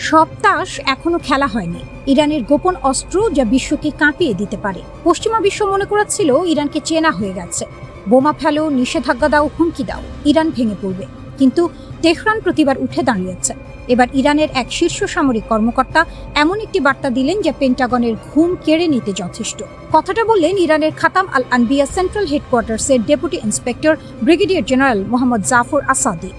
সব তাস এখনো খেলা হয়নি। ইরানের গোপন অস্ত্র যা বিশ্বকে কাঁপিয়ে দিতে পারে। পশ্চিমা বিশ্ব মনে করেছিল ইরানকে চেনা হয়ে গেছে। বোমা ফেলো, নিষেধাজ্ঞা দাও, হুমকি দাও, ইরান ভেঙে পড়বে। কিন্তু তেহরান প্রতিবার উঠে দাঁড়িয়েছে। এবার ইরানের এক শীর্ষ সামরিক কর্মকর্তা এমন একটি বার্তা দিলেন যা পেন্টাগনের ঘুম কেড়ে নিতে যথেষ্ট। কথাটা বললেন ইরানের খাতাম আল আনবিয়া সেন্ট্রাল হেডকোয়ার্টার্সের deputy inspector brigadier general Mohammad Jafar Asadi.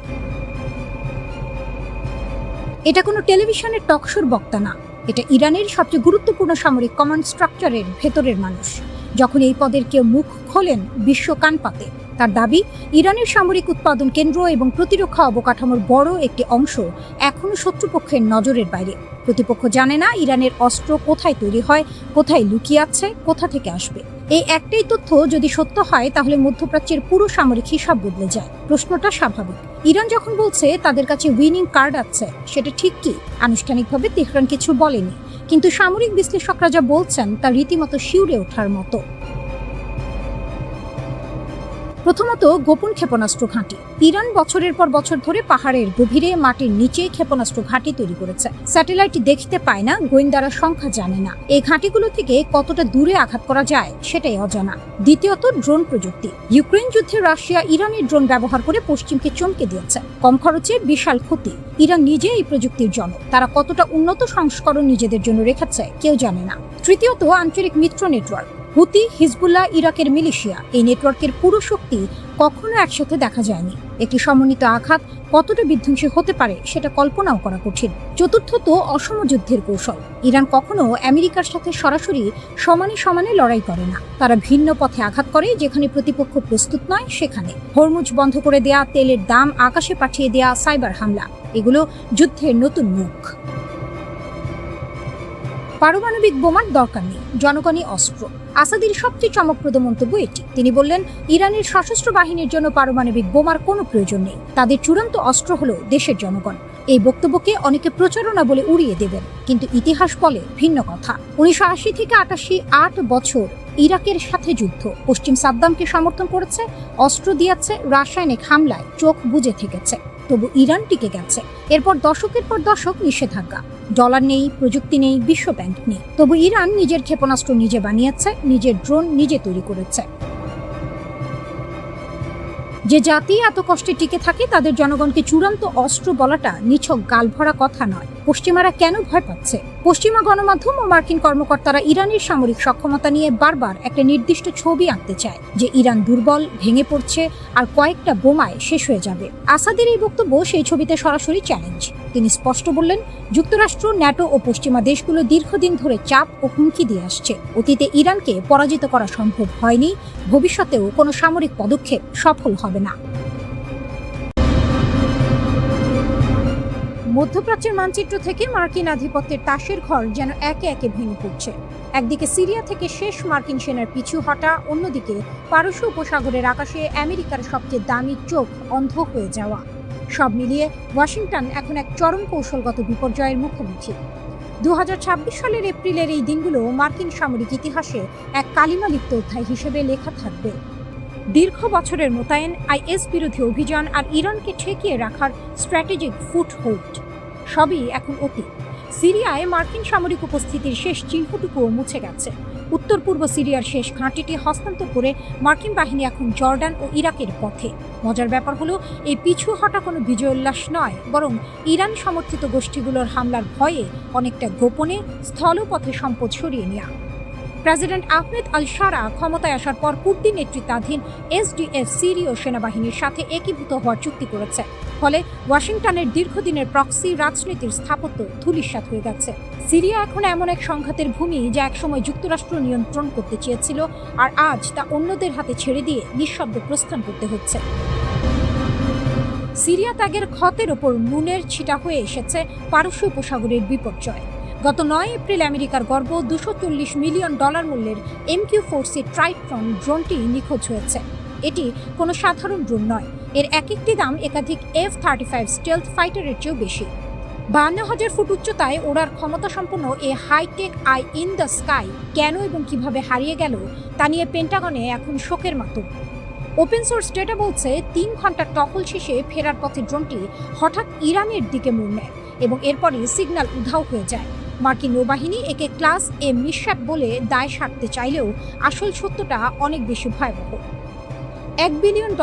এটা কোনো টেলিভিশনের টকশোর বক্তা না, এটা ইরানের সবচেয়ে গুরুত্বপূর্ণ সামরিক কমান্ড স্ট্রাকচারের ভেতরের মানুষ। যখন এই পদের কেউ মুখ খোলেন, বিশ্ব কান পাতে। তার দাবি, ইরানের সামরিক উৎপাদন কেন্দ্র এবং প্রতিরক্ষা অবকাঠামোর বড় একটি অংশ এখনো শত্রুপক্ষের নজরের বাইরে। প্রতিপক্ষ জানে না ইরানের অস্ত্র কোথায় তৈরি হয়, কোথায় লুকিয়ে আছে, কোথা থেকে আসবে। এই একটাই তথ্য যদি সত্য হয়, তাহলে মধ্যপ্রাচ্যের পুরো সামরিক হিসাব বদলে যায়। প্রশ্নটা স্বাভাবিক। ইরান যখন বলছে তাদের কাছে উইনিং কার্ড আছে, সেটা ঠিক কি? আনুষ্ঠানিকভাবে তেহরান কিছু বলেনি, কিন্তু সামরিক বিশ্লেষকরা যা বলছেন তা রীতিমতো শিউরে ওঠার মতো। প্রথমত, গোপন ক্ষেপণাস্ত্র ঘাঁটি। ইরান বছরের পর বছর ধরে পাহাড়ের গভীরে, মাটির নিচে ক্ষেপণাস্ত্র ঘাঁটি তৈরি করেছে। স্যাটেলাইট দেখতে পায় না, গোয়েন্দারা সংখ্যা জানে না। এই ঘাঁটিগুলো থেকে কতটা দূরে আঘাত করা যায় সেটাই অজানা। দ্বিতীয়ত, ড্রোন প্রযুক্তি। ইউক্রেন যুদ্ধে রাশিয়া ইরানের ড্রোন ব্যবহার করে পশ্চিমকে চমকে দিয়েছে। কম খরচে বিশাল ক্ষতি। ইরান নিজে এই প্রযুক্তির জনক। তারা কতটা উন্নত সংস্করণ নিজেদের জন্য রেখেছে কেউ জানে না। তৃতীয়ত, আঞ্চলিক মিত্র নেটওয়ার্ক। হুতি, হিজবুল্লাহ, ইরাকের মিলিশিয়া, এই নেটওয়ার্কের পুরো শক্তি কখনো একসাথে দেখা যায়নি। একটি সমন্বিত আঘাত কতটা বিধ্বংসী হতে পারে সেটা কল্পনাও করা কঠিন। চতুর্থত, অসম যুদ্ধের কৌশল। ইরান কখনো আমেরিকার সাথে সরাসরি সমানে সমানে লড়াই করে না। তারা ভিন্ন পথে আঘাত করে, যেখানে প্রতিপক্ষ প্রস্তুত নয় সেখানে। হরমুজ বন্ধ করে দেয়া, তেলের দাম আকাশে পাঠিয়ে দেয়া, সাইবার হামলা, এগুলো যুদ্ধের নতুন মুখ। পারমাণবিক বোমার দরকার নেই, জনগণই অস্ত্র। আসাদির সবচেয়ে চমকপ্রদ মন্তব্য এটি। তিনি বললেন, ইরানের সশস্ত্র বাহিনীর জন্য পারমাণবিক বোমার কোনো প্রয়োজন নেই। তাদের চূড়ান্ত অস্ত্র হলো দেশের জনগণ। এই বক্তব্যকে অনেকে প্রচারণা বলে উড়িয়ে দেবেন, কিন্তু ইতিহাস বলে ভিন্ন কথা। 1980 থেকে 88, 8 বছর ইরাকের সাথে যুদ্ধ। পশ্চিম সাদ্দামকে সমর্থন করেছে, অস্ত্র দিয়েছে, রাসায়নিক হামলায় চোখ বুজে থেকেছে। তবু ইরান টিকে গেছে। এরপর দশকের পর দশক নিষেধাজ্ঞা, ডলার নেই, প্রযুক্তি নেই, বিশ্ব ব্যাংক নেই। তবু ইরান নিজের ক্ষেপণাস্ত্র নিজে বানিয়েছে, নিজের ড্রোন নিজে তৈরি করেছে। যে জাতি এত কষ্টে টিকে থাকে, তাদের জনগণকে চূড়ান্ত অস্ত্র বলাটা নিছক গালভরা কথা নয়। পশ্চিমারা কেন ভয় পাচ্ছে? পশ্চিমা গণমাধ্যম ও মার্কিন কর্মকর্তারা ইরানের সামরিক সক্ষমতা নিয়ে বারবার একটা নির্দিষ্ট ছবি আঁকতে চায়, যে ইরান দুর্বল, ভেঙে পড়ছে, আর কয়েকটা বোমায় শেষ হয়ে যাবে। আসাদের এই বক্তব্য সেই ছবিতে সরাসরি চ্যালেঞ্জ। তিনি স্পষ্ট বললেন, যুক্তরাষ্ট্র, ন্যাটো ও পশ্চিমা দেশগুলো দীর্ঘদিন ধরে চাপ ও হুমকি দিয়ে আসছে। অতীতে ইরানকে পরাজিত করা সম্ভব হয়নি, ভবিষ্যতেও কোনো সামরিক পদক্ষেপ সফল হবে না। মধ্যপ্রাচ্যের মানচিত্র থেকে মার্কিন আধিপত্যের তাসের ঘর যেন একে একে ভেঙে পড়ছে। একদিকে সিরিয়া থেকে শেষ মার্কিন সেনার পিছু হটা, অন্যদিকে পারস্য উপসাগরের আকাশে আমেরিকার সবচেয়ে দামি চোখ অন্ধ হয়ে যাওয়া। সব মিলিয়ে ওয়াশিংটন এখন এক চরম কৌশলগত বিপর্যয়ের মুখোমুখি। 2026 সালের এপ্রিলের এই দিনগুলো মার্কিন সামরিক ইতিহাসে এক কালিমালিপ্ত অধ্যায় হিসেবে লেখা থাকবে। দীর্ঘ বছরের মোতায়েন, আইএস বিরোধী অভিযান আর ইরানকে ঠেকিয়ে রাখার স্ট্র্যাটেজিক ফুটহোল্ড, সবই এখন অতীত। সিরিয়ায় মার্কিন সামরিক উপস্থিতির শেষ চিহ্নটুকুও মুছে গেছে। উত্তর পূর্ব সিরিয়ার শেষ ঘাঁটিটি হস্তান্তর করে মার্কিন বাহিনী এখন জর্ডান ও ইরাকের পথে। মজার ব্যাপার হলো, এই পিছু হটা কোনো বিজয় উল্লাস নয়, বরং ইরান সমর্থিত গোষ্ঠীগুলোর হামলার ভয়ে অনেকটা গোপনে স্থলপথে সম্পদ সরিয়ে নেওয়া। প্রেসিডেন্ট আহমেদ আল শারা ক্ষমতায় আসার পর কুর্দি নেতৃত্বাধীন এসডিএফ সিরীয় সেনাবাহিনীর সাথে একীভূত হওয়ার চুক্তি করেছে। ফলে ওয়াশিংটনের দীর্ঘদিনের প্রক্সি রাজনীতির স্থাপত্য ধূলিসাৎ হয়ে গেছে। সিরিয়া এখন এমন এক সংঘাতের ভূমি যা একসময় যুক্তরাষ্ট্র নিয়ন্ত্রণ করতে চেয়েছিল, আর আজ তা অন্যদের হাতে ছেড়ে দিয়ে নিঃশব্দ প্রস্থান করতে হচ্ছে। সিরিয়া ত্যাগের ক্ষতের ওপর নুনের ছিটা হয়ে এসেছে পারস্য উপসাগরের বিপর্যয়। গত 9 এপ্রিল আমেরিকার গর্ব $240 মিলিয়ন মূল্যের MQ-4C ট্রাইটন ড্রোনটি নিখোঁজ হয়েছে। এটি কোনো সাধারণ ড্রোন নয়, এর এক একটি দাম একাধিক F-35 স্টেলথ ফাইটারের চেয়েও বেশি। 52,000 ফুট উচ্চতায় ওড়ার ক্ষমতা সম্পন্ন এ high tech eye in the sky কেন এবং কিভাবে হারিয়ে গেল তা নিয়ে পেন্টাগনে এখন শোকের মাতম। ওপেন সোর্স ডেটা বলছে 3 ঘন্টার টহল শেষে ফেরার পথে ড্রোনটি হঠাৎ ইরানের দিকে মোড় নেয় এবং এরপরই সিগন্যাল উধাও হয়ে যায়। মার্কিন নৌবাহিনী একে ক্লাস এ মিসশট বলে দায় সারতে চাইলেও আসল সত্যটা অনেক বেশি ভয়াবহ। $1 বিলিয়ন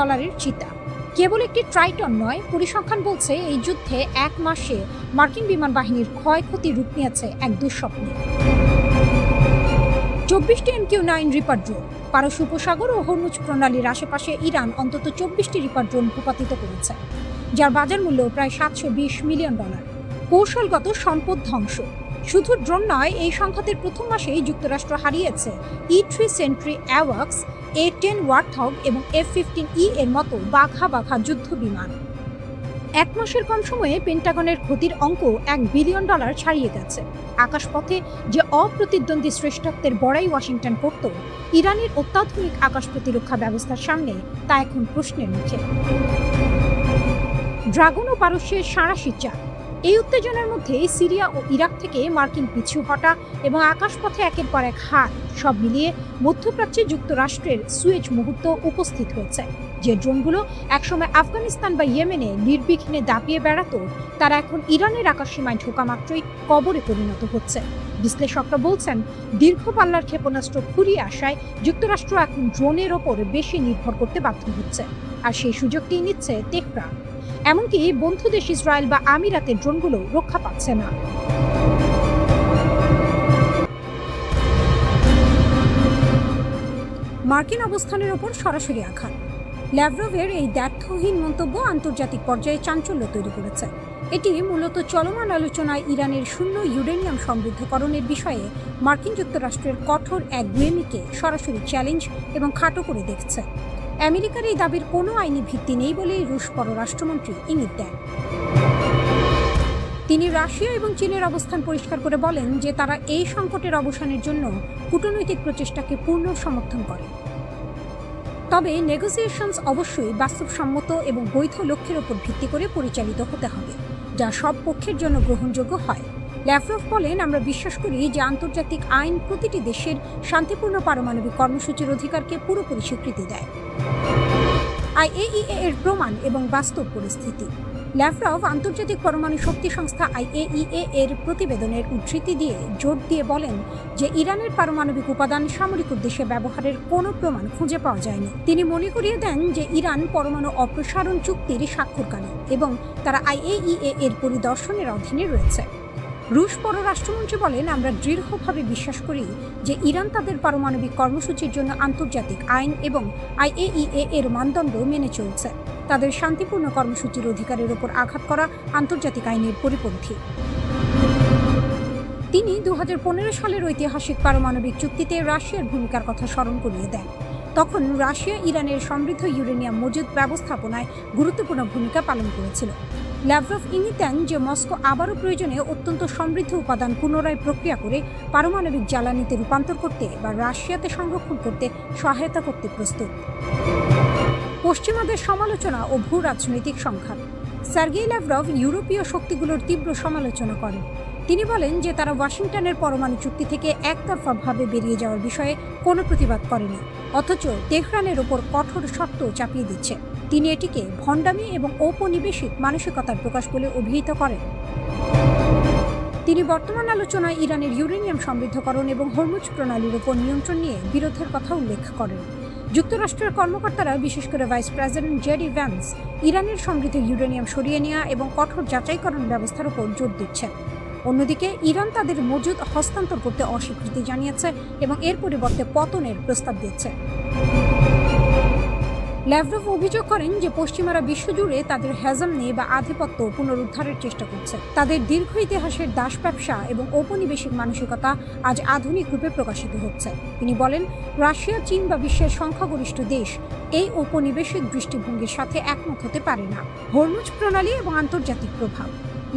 চিতা। কেবল একটি ট্রাইটন নয়, পরিসংখ্যান বলছে এই যুদ্ধে 1 মাসে মার্কিন বিমান বাহিনীর ক্ষয়ক্ষতি রূপ নিয়েছে এক দুঃস্বপ্নে। 24টি MQ-9 রিপার ড্রোন। পারস্য উপসাগর ও হরমুজ প্রণালীর আশেপাশে ইরান অন্তত 24টি রিপার ড্রোন ভূপাতিত করেছে, যার বাজার মূল্য প্রায় $720 মিলিয়ন। কৌশলগত সম্পদ ধ্বংস। শুধু ড্রোন নয়, এই সংঘাতের প্রথম মাসেই যুক্তরাষ্ট্র হারিয়েছে E-3 সেন্ট্রি অ্যাওয়াক্স, A-10 ওয়ারথগ এবং F-15E এর মতো বাঘা বাঘা যুদ্ধ বিমান। 1 মাসের কম সময়ে পেন্টাগনের ক্ষতির অঙ্ক $1 বিলিয়ন ছাড়িয়ে গেছে। আকাশপথে যে অপ্রতিদ্বন্দ্বী শ্রেষ্ঠত্বের বড়াই ওয়াশিংটন করত ইরানের অত্যাধুনিক আকাশ প্রতিরক্ষা ব্যবস্থার সামনে, তা এখন প্রশ্নের মুখে। ড্রাগন ও পারস্যের সাঁড়াশি চাপ। এই উত্তেজনার মধ্যে সিরিয়া ও ইরাক থেকে মার্কিন পিছু হটা এবং আকাশপথে একের পর এক হার, সব মিলিয়ে মধ্যপ্রাচ্যে যুক্তরাষ্ট্রের সুয়েজ মুহূর্ত উপস্থিত হয়েছে। যে ড্রোনগুলো একসময় আফগানিস্তান বা ইয়েমেনে নির্বিঘ্নে দাপিয়ে বেড়াতো, তারা এখন ইরানের আকাশসীমায় ঢোকা মাত্রই কবরে পরিণত হচ্ছে। বিশ্লেষকরা বলছেন, দীর্ঘ পাল্লার ক্ষেপণাস্ত্র ফুরিয়ে আসায় যুক্তরাষ্ট্র এখন ড্রোনের ওপর বেশি নির্ভর করতে বাধ্য হচ্ছে, আর সেই সুযোগটি নিচ্ছে তেহরান। এমনকি বন্ধু দেশ ইসরায়েল বা আমিরাতের ড্রোনগুলো রক্ষা পাচ্ছে না। মার্কিন অবস্থানের ওপর সরাসরি আঘাত। ল্যাভরভের এই দ্ব্যর্থহীন মন্তব্য আন্তর্জাতিক পর্যায়ে চাঞ্চল্য তৈরি করেছে। এটি মূলত চলমান আলোচনায় ইরানের শূন্য ইউরেনিয়াম সমৃদ্ধকরণের বিষয়ে মার্কিন যুক্তরাষ্ট্রের কঠোর একগুঁয়েমিকে সরাসরি চ্যালেঞ্জ এবং খাটো করে দেখছে। আমেরিকার এই দাবির কোনো আইনি ভিত্তি নেই বলেই রুশ পররাষ্ট্রমন্ত্রী ইঙ্গিত দেন। তিনি রাশিয়া এবং চীনের অবস্থান পরিষ্কার করে বলেন যে তারা এই সংকটের অবসানের জন্য কূটনৈতিক প্রচেষ্টাকে পূর্ণ সমর্থন করে। তবে নেগোসিয়েশনস অবশ্যই বাস্তবসম্মত এবং বৈধ লক্ষ্যের উপর ভিত্তি করে পরিচালিত হতে হবে, যা সব পক্ষের জন্য গ্রহণযোগ্য হয়। ল্যাভরভ বলেন, আমরা বিশ্বাস করি যে আন্তর্জাতিক আইন প্রতিটি দেশের শান্তিপূর্ণ পারমাণবিক কর্মসূচির অধিকারকে পুরোপুরি স্বীকৃতি দেয়। IAEA এর প্রমাণ এবং বাস্তব পরিস্থিতি। ল্যাভরভ আন্তর্জাতিক পরমাণু শক্তি সংস্থা IAEA এর প্রতিবেদনের উদ্ধৃতি দিয়ে জোর দিয়ে বলেন যে ইরানের পারমাণবিক উপাদান সামরিক উদ্দেশ্যে ব্যবহারের কোনো প্রমাণ খুঁজে পাওয়া যায়নি। তিনি মনে করিয়ে দেন যে ইরান পরমাণু অপসারণ চুক্তির স্বাক্ষরকারী এবং তারা IAEA এর পরিদর্শনের অধীনে রয়েছে। রুশ পররাষ্ট্রমন্ত্রী বলেন, আমরা দৃঢ়ভাবে বিশ্বাস করি যে ইরান তাদের পারমাণবিক কর্মসূচির জন্য আন্তর্জাতিক আইন এবং IAEA এর মানদণ্ড মেনে চলছে। তাদের শান্তিপূর্ণ কর্মসূচির অধিকারের উপর আঘাত করা আন্তর্জাতিক আইনের পরিপন্থী। তিনি 2015 সালের ঐতিহাসিক পারমাণবিক চুক্তিতে রাশিয়ার ভূমিকার কথা স্মরণ করিয়ে দেন। তখন রাশিয়া ইরানের সমৃদ্ধ ইউরেনিয়াম মজুদ ব্যবস্থাপনায় গুরুত্বপূর্ণ ভূমিকা পালন করেছিল। ল্যাভরভ ইঙ্গিত দেন যে মস্কো আবারও প্রয়োজনে অত্যন্ত সমৃদ্ধ উপাদান পুনরায় প্রক্রিয়া করে পারমাণবিক জ্বালানিতে রূপান্তর করতে বা রাশিয়াতে সংরক্ষণ করতে সহায়তা করতে প্রস্তুত। পশ্চিমাদের সমালোচনা ও ভূ রাজনৈতিক সংঘাত। সার্গেই ল্যাভরভ ইউরোপীয় শক্তিগুলোর তীব্র সমালোচনা করেন। তিনি বলেন যে তারা ওয়াশিংটনের পরমাণু চুক্তি থেকে একতরফাভাবে বেরিয়ে যাওয়ার বিষয়ে কোনো প্রতিবাদ করেনি, অথচ তেহরানের ওপর কঠোর শর্ত চাপিয়ে দিচ্ছে। তিনি এটিকে ভণ্ডামি এবং ঔপনিবেশিক মানসিকতার প্রকাশ বলে অভিহিত করেন। তিনি বর্তমান আলোচনায় ইরানের ইউরেনিয়াম সমৃদ্ধকরণ এবং হরমুজ প্রণালীর উপর নিয়ন্ত্রণ নিয়ে বিরোধের কথা উল্লেখ করেন। যুক্তরাষ্ট্রের কর্মকর্তারা, বিশেষ করে ভাইস প্রেসিডেন্ট জেডি ভ্যান্স, ইরানের সমৃদ্ধ ইউরেনিয়াম সরিয়ে নেওয়া এবং কঠোর যাচাইকরণ ব্যবস্থার উপর জোর দিচ্ছেন। অন্যদিকে ইরান তাদের মজুদ হস্তান্তর করতে অস্বীকৃতি জানিয়েছে এবং এর পরিবর্তে পতনের প্রস্তাব দিচ্ছে। ল্যাভরভ অভিযোগ করেন যে পশ্চিমারা বিশ্বজুড়ে তাদের হেজেমনি বা আধিপত্য পুনরুদ্ধারের চেষ্টা করছে। তাদের দীর্ঘ ইতিহাসের দাস ব্যবসা এবং ঔপনিবেশিক মানসিকতা আজ আধুনিক রূপে প্রকাশিত হচ্ছে। তিনি বলেন, রাশিয়া, চীন বা বিশ্বের সংখ্যাগরিষ্ঠ দেশ এই ঔপনিবেশিক দৃষ্টিভঙ্গির সাথে একমত হতে পারে না। হরমুজ প্রণালী এবং আন্তর্জাতিক প্রভাব।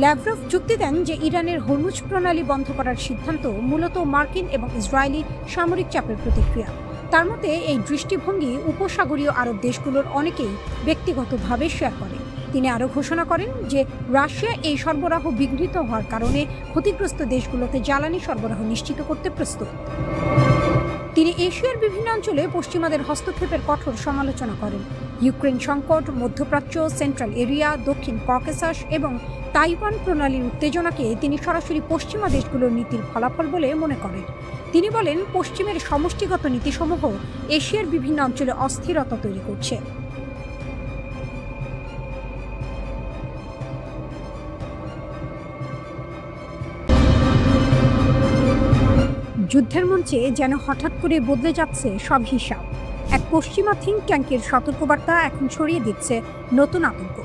ল্যাভরভ যুক্তি দেন যে ইরানের হরমুজ প্রণালী বন্ধ করার সিদ্ধান্ত মূলত মার্কিন এবং ইসরায়েলি সামরিক চাপের প্রতিক্রিয়া। তার মতে এই দৃষ্টিভঙ্গি উপসাগরীয় আরব দেশগুলোর অনেকেই ব্যক্তিগতভাবে শেয়ার করে। তিনি আরও ঘোষণা করেন যে রাশিয়া এই সরবরাহ বিঘ্নিত হওয়ার কারণে ক্ষতিগ্রস্ত দেশগুলোতে জ্বালানি সরবরাহ নিশ্চিত করতে প্রস্তুত। তিনি এশিয়ার বিভিন্ন অঞ্চলে পশ্চিমাদের হস্তক্ষেপের কঠোর সমালোচনা করেন। ইউক্রেন সংকট, মধ্যপ্রাচ্য, সেন্ট্রাল এরিয়া, দক্ষিণ ককেসাস এবং তাইওয়ান প্রণালীর উত্তেজনাকে তিনি সরাসরি পশ্চিমা দেশগুলোর নীতির ফলাফল বলে মনে করেন। তিনি বলেন, পশ্চিমের সমষ্টিগত নীতিসমূহ এশিয়ার বিভিন্ন অঞ্চলে অস্থিরতা তৈরি করছে। যুদ্ধের মঞ্চে যেন হঠাৎ করে বদলে যাচ্ছে সব হিসাব। এক পশ্চিমা থিঙ্ক ট্যাঙ্কের সতর্কবার্তা এখন ছড়িয়ে দিচ্ছে নতুন আতঙ্ক।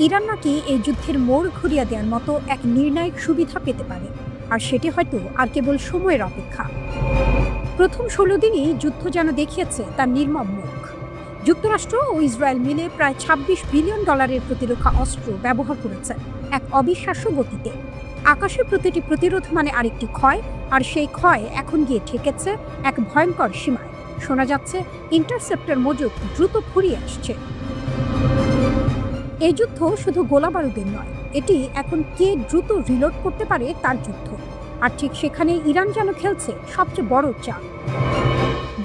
ইরান নাকি এই যুদ্ধের মোড় ঘুরিয়ে দেওয়ার মতো এক নির্ণায়ক সুবিধা পেতে পারে, আর সেটি হয়তো আর কেবল সময়ের অপেক্ষা। প্রথম 16 দিনই যুদ্ধ যেন দেখিয়েছে তার নির্মম মুখ। যুক্তরাষ্ট্র ও ইসরায়েল মিলে প্রায় $26 বিলিয়ন প্রতিরক্ষা অস্ত্র ব্যবহার করেছে এক অবিশ্বাস্য গতিতে। আকাশে প্রতিটি প্রতিরোধ মানে আরেকটি ক্ষয়, আর সেই ক্ষয় এখন গিয়ে ঠেকেছে এক ভয়ঙ্কর সীমায়। শোনা যাচ্ছে ইন্টারসেপ্টর মজুদ দ্রুত ফুরিয়ে আসছে। এই যুদ্ধ শুধু গোলাবারুদের নয়, এটি এখন কে দ্রুত রিলোড করতে পারে তার যুদ্ধ। আর ঠিক সেখানে ইরান যেন খেলছে সবচেয়ে বড় চাল।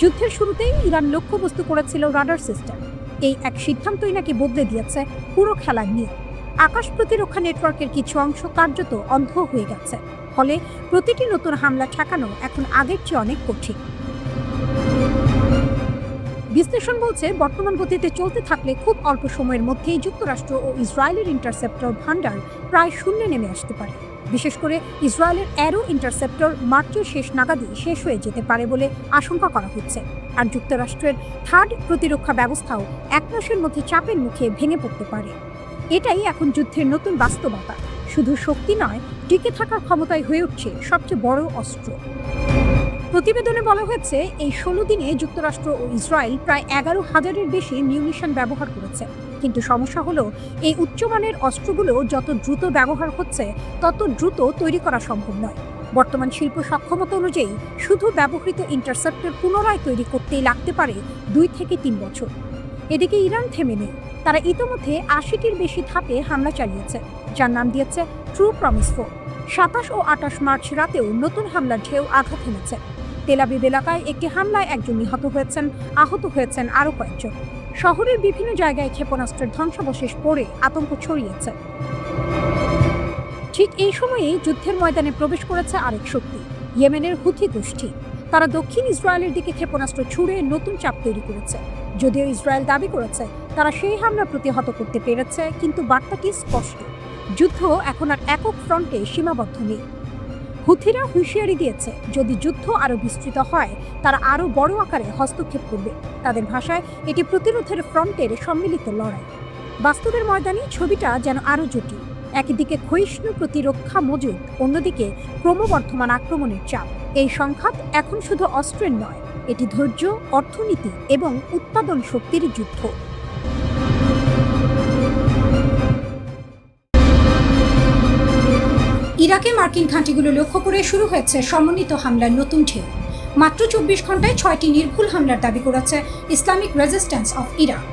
যুদ্ধের শুরুতেই ইরান লক্ষ্যবস্তু করেছিল রাডার সিস্টেম। এই এক সিদ্ধান্তই নাকি বদলে দিয়েছে পুরো খেলার নিয়ম। আকাশ প্রতিরক্ষা নেটওয়ার্কের কিছু অংশ কার্যত অন্ধ হয়ে গেছে, ফলে প্রতিটি নতুন হামলা ঠেকানো এখন আগের চেয়ে অনেক কঠিন। বিশ্লেষণ বলছে, বর্তমান গতিতে চলতে থাকলে খুব অল্প সময়ের মধ্যেই যুক্তরাষ্ট্র ও ইসরায়েলের ইন্টারসেপ্টর ভান্ডার প্রায় শূন্যে নেমে আসতে পারে। বিশেষ করে ইসরায়েলের অ্যারো ইন্টারসেপ্টর মার্চের শেষ নাগাদই শেষ হয়ে যেতে পারে বলে আশঙ্কা করা হচ্ছে। আর যুক্তরাষ্ট্রের থার্ড প্রতিরক্ষা ব্যবস্থাও 1 মাসের মধ্যে চাপের মুখে ভেঙে পড়তে পারে। এটাই এখন যুদ্ধের নতুন বাস্তবতা। শুধু শক্তি নয়, টিকে থাকার ক্ষমতাই হয়ে উঠছে সবচেয়ে বড় অস্ত্র। প্রতিবেদনে বলা হয়েছে, এই 16 দিনে যুক্তরাষ্ট্র ও ইসরায়েল প্রায় 11,000-এর বেশি মিউনিশন ব্যবহার করেছে। কিন্তু সমস্যা হলো, এই উচ্চমানের অস্ত্রগুলো যত দ্রুত ব্যবহার হচ্ছে তত দ্রুত তৈরি করা সম্ভব নয়। বর্তমান শিল্প সক্ষমতা অনুযায়ী শুধু ব্যবহৃত ইন্টারসেপ্টর পুনরায় তৈরি করতেই লাগতে পারে 2 থেকে 3 বছর। এদিকে ইরান থেমে নেই। তারা ইতোমধ্যে 80টির বেশি ধাপে হামলা চালিয়েছে, যার নাম দিয়েছে ট্রু প্রমিস 4। 27 ও 28 মার্চ রাতেও নতুন হামলার ঢেউ আঘাত হেনেছে। তেল আবিব এলাকায় একটি হামলায় একজন নিহত হয়েছেন, আহত হয়েছেন আরও কয়েকজন। শহরের বিভিন্ন জায়গায় ক্ষেপণাস্ত্রের ধ্বংসাবশেষ পড়ে আতঙ্ক ছড়িয়েছে। ঠিক এই সময়েই যুদ্ধের ময়দানে প্রবেশ করেছে আরেক শক্তি, ইয়েমেনের হুথি গোষ্ঠী। তারা দক্ষিণ ইসরায়েলের দিকে ক্ষেপণাস্ত্র ছুড়ে নতুন চাপ তৈরি করেছে। যদিও ইসরায়েল দাবি করেছে তারা সেই হামলা প্রতিহত করতে পেরেছে, কিন্তু বার্তাটি স্পষ্ট, যুদ্ধ এখন আর একক ফ্রন্টে সীমাবদ্ধ নেই। হুথিরা হুঁশিয়ারি দিয়েছে, যদি যুদ্ধ আরও বিস্তৃত হয় তারা আরও বড় আকারে হস্তক্ষেপ করবে। তাদের ভাষায় এটি প্রতিরোধের ফ্রন্টের সম্মিলিত লড়াই। বাস্তবের ময়দানে ছবিটা যেন আরও জটিল। একদিকে ক্ষয়িষ্ণু প্রতিরক্ষা মজুদ, অন্যদিকে ক্রমবর্ধমান আক্রমণের চাপ। এই সংঘাত এখন শুধু অস্ত্রের নয়, এটি ধৈর্য, অর্থনীতি এবং উৎপাদন শক্তির যুদ্ধ। ইরাকে মার্কিন ঘাঁটিগুলো লক্ষ্য করে শুরু হয়েছে সমন্বিত হামলার নতুন ঢেউ। মাত্র 24 ঘন্টায় 6টি নির্ভুল হামলার দাবি করেছে ইসলামিক রেজিস্ট্যান্স অফ ইরাক।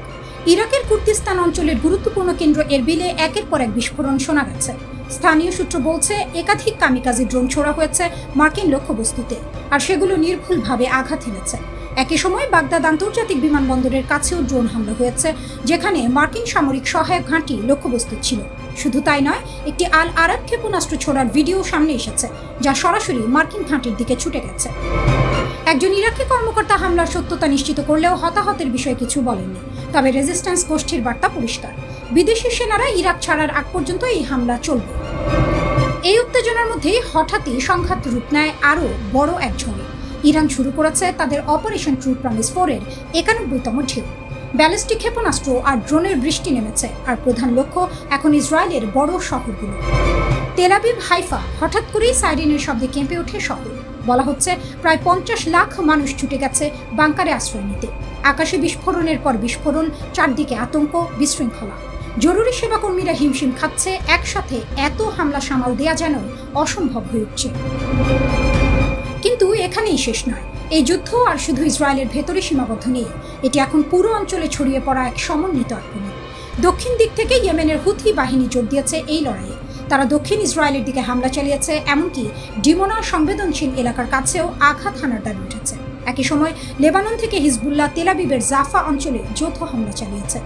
ইরাকের কুর্দিস্তান অঞ্চলের গুরুত্বপূর্ণ কেন্দ্র এরবিলে একের পর এক বিস্ফোরণ শোনা গেছে। স্থানীয় সূত্র বলছে, একাধিক কামিকাজি ড্রোন ছোড়া হয়েছে মার্কিন লক্ষ্যবস্তুতে, আর সেগুলো নির্ভুলভাবে আঘাত হেনেছে। একই সময় বাগদাদ আন্তর্জাতিক বিমানবন্দরের কাছেও ড্রোন হামলা হয়েছে, যেখানে মার্কিন সামরিক সহায়ক ঘাঁটি লক্ষ্যবস্তু ছিল। শুধু তাই নয়, একটি আল আরাব ক্ষেপণাস্ত্র ছোড়ার ভিডিও সামনে এসেছে, যা সরাসরি মার্কিন ঘাঁটির দিকে ছুটে গেছে। একজন ইরাকি কর্মকর্তা হামলার সত্যতা নিশ্চিত করলেও হতাহতের বিষয়ে কিছু বলেননি। তবে রেজিস্ট্যান্স গোষ্ঠীর বার্তা পরিষ্কার, বিদেশি সেনারা ইরাক ছাড়ার আগ পর্যন্ত এই হামলা চলবে। এই উত্তেজনার মধ্যেই হঠাৎই সংঘাত রূপ নেয় আরও বড় এক ঝড়ে। ইরান শুরু করেছে তাদের অপারেশন ট্রু প্রমিস 4-এর 91তম ঢেউ। ব্যালিস্টিক ক্ষেপণাস্ত্র আর ড্রোনের বৃষ্টি নেমেছে, আর প্রধান লক্ষ্য এখন ইসরায়েলের বড় শহরগুলো। তেল আবিব, হাইফা হঠাৎ করেই সাইরেনের শব্দে কেঁপে ওঠে শহর। বলা হচ্ছে প্রায় 50 লাখ মানুষ ছুটে গেছে বাংকারে আশ্রয় নিতে। আকাশে বিস্ফোরণের পর বিস্ফোরণ, চারদিকে আতঙ্ক, বিশৃঙ্খলা। জরুরি সেবাকর্মীরা হিমশিম খাচ্ছে, একসাথে এত হামলা সামাল দেয়া যেন অসম্ভব হয়ে উঠছে। কিন্তু এখানেই শেষ নয়। এই যুদ্ধ আর শুধু ইসরায়েলের ভেতরে সীমাবদ্ধ নেই, এটি এখন পুরো অঞ্চলে ছড়িয়ে পড়া এক সমন্বিত আক্রমণ। দক্ষিণ দিক থেকে ইয়েমেনের হুথি বাহিনী যোগ দিয়েছে এই লড়াইয়ে। তারা দক্ষিণ ইসরায়েলের দিকে হামলা চালিয়েছে, এমনকি ডিমোনা সংবেদনশীল এলাকার কাছেও আঘাত হানার দাবি উঠেছে। একই সময় লেবানন থেকে হিজবুল্লাহ তেল আবিবের জাফা অঞ্চলে যৌথ হামলা চালিয়েছে।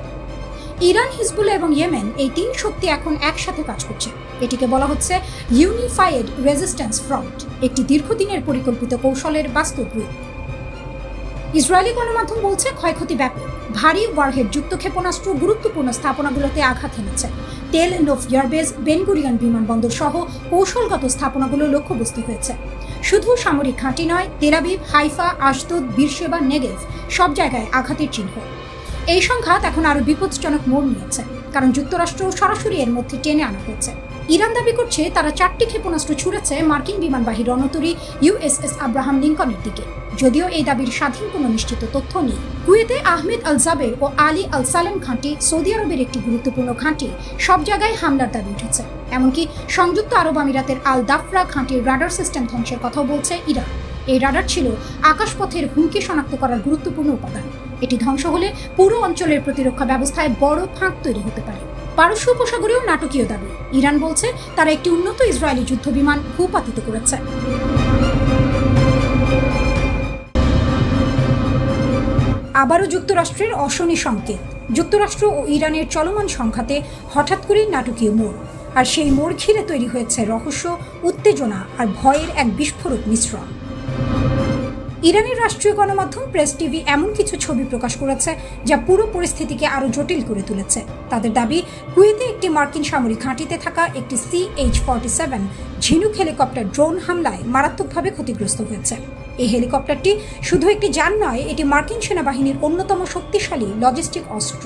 ইরান, হিজবুল্লাহ এবং ইয়েমেন এই তিন শক্তি এখন একসাথে কাজ করছে। এটিকে বলা হচ্ছে ইউনিফাইড রেজিস্ট্যান্স ফ্রন্ট, একটি দীর্ঘদিনের পরিকল্পিত কৌশলের বাস্তব রূপ। ইসরায়েলি গণমাধ্যম বলছে ক্ষয়ক্ষতি ব্যাপক। ভারী ওয়ারহেড যুক্ত ক্ষেপণাস্ত্র গুরুত্বপূর্ণ স্থাপনাগুলোতে আঘাত এনেছে। তেল নোভ এয়ারবেস, বেন গুরিয়ন বিমানবন্দর সহ কৌশলগত স্থাপনাগুলো লক্ষ্যবস্তু হয়েছে। শুধু সামরিক ঘাঁটি নয়, Tel Aviv, Haifa, Ashdod, Beersheba, Negev সব জায়গায় আঘাতের চিহ্ন। এই সংঘাত এখন আরো বিপজ্জনক মোড় নিয়েছে, কারণ যুক্তরাষ্ট্র সরাসরি এর মধ্যে টেনে আনা হয়েছে। ইরান দাবি করছে তারা 4টি ক্ষেপণাস্ত্র ছুড়েছে মার্কিন বিমানবাহী রণতরী ইউএসএস আব্রাহাম লিঙ্কনের দিকে, যদিও এই দাবির স্বাধীন কোনো নিশ্চিত তথ্য নেই। কুয়েতে আহমেদ আল জাবের ও আলী আল সালেম ঘাঁটি, সৌদি আরবের একটি গুরুত্বপূর্ণ ঘাঁটি, সব জায়গায় হামলার দাবি উঠেছে। এমনকি সংযুক্ত আরব আমিরাতের আল দাফরা ঘাঁটির রাডার সিস্টেম ধ্বংসের কথাও বলছে ইরান। এই রাডার ছিল আকাশপথের হুমকি শনাক্ত করার গুরুত্বপূর্ণ উপাদান। এটি ধ্বংস হলে পুরো অঞ্চলের প্রতিরক্ষা ব্যবস্থায় বড় ফাঁক তৈরি হতে পারে। পারস্য উপসাগরেও নাটকীয় দাবি। ইরান বলছে তারা একটি উন্নত ইসরায়েলি যুদ্ধবিমান ভূপাতিত করেছে। আবারও যুক্তরাষ্ট্রের অশনি সংকেত। যুক্তরাষ্ট্র ও ইরানের চলমান সংঘাতে হঠাৎ করেই নাটকীয় মোড়, আর সেই মোড় ঘিরে তৈরি হয়েছে রহস্য, উত্তেজনা আর ভয়ের এক বিস্ফোরক মিশ্রণ। ইরানের রাষ্ট্রীয় গণমাধ্যম প্রেস টিভি এমন কিছু ছবি প্রকাশ করেছে যা পুরো পরিস্থিতিকে আরও জটিল করে তুলেছে। তাদের দাবি, কুয়েতে একটি মার্কিন সামরিক ঘাঁটিতে থাকা একটি CH-47 ঝিনুক হেলিকপ্টার ড্রোন হামলায় মারাত্মকভাবে ক্ষতিগ্রস্ত হয়েছে। এই হেলিকপ্টারটি শুধু একটি যান নয়, এটি মার্কিন সেনাবাহিনীর অন্যতম শক্তিশালী লজিস্টিক অস্ত্র,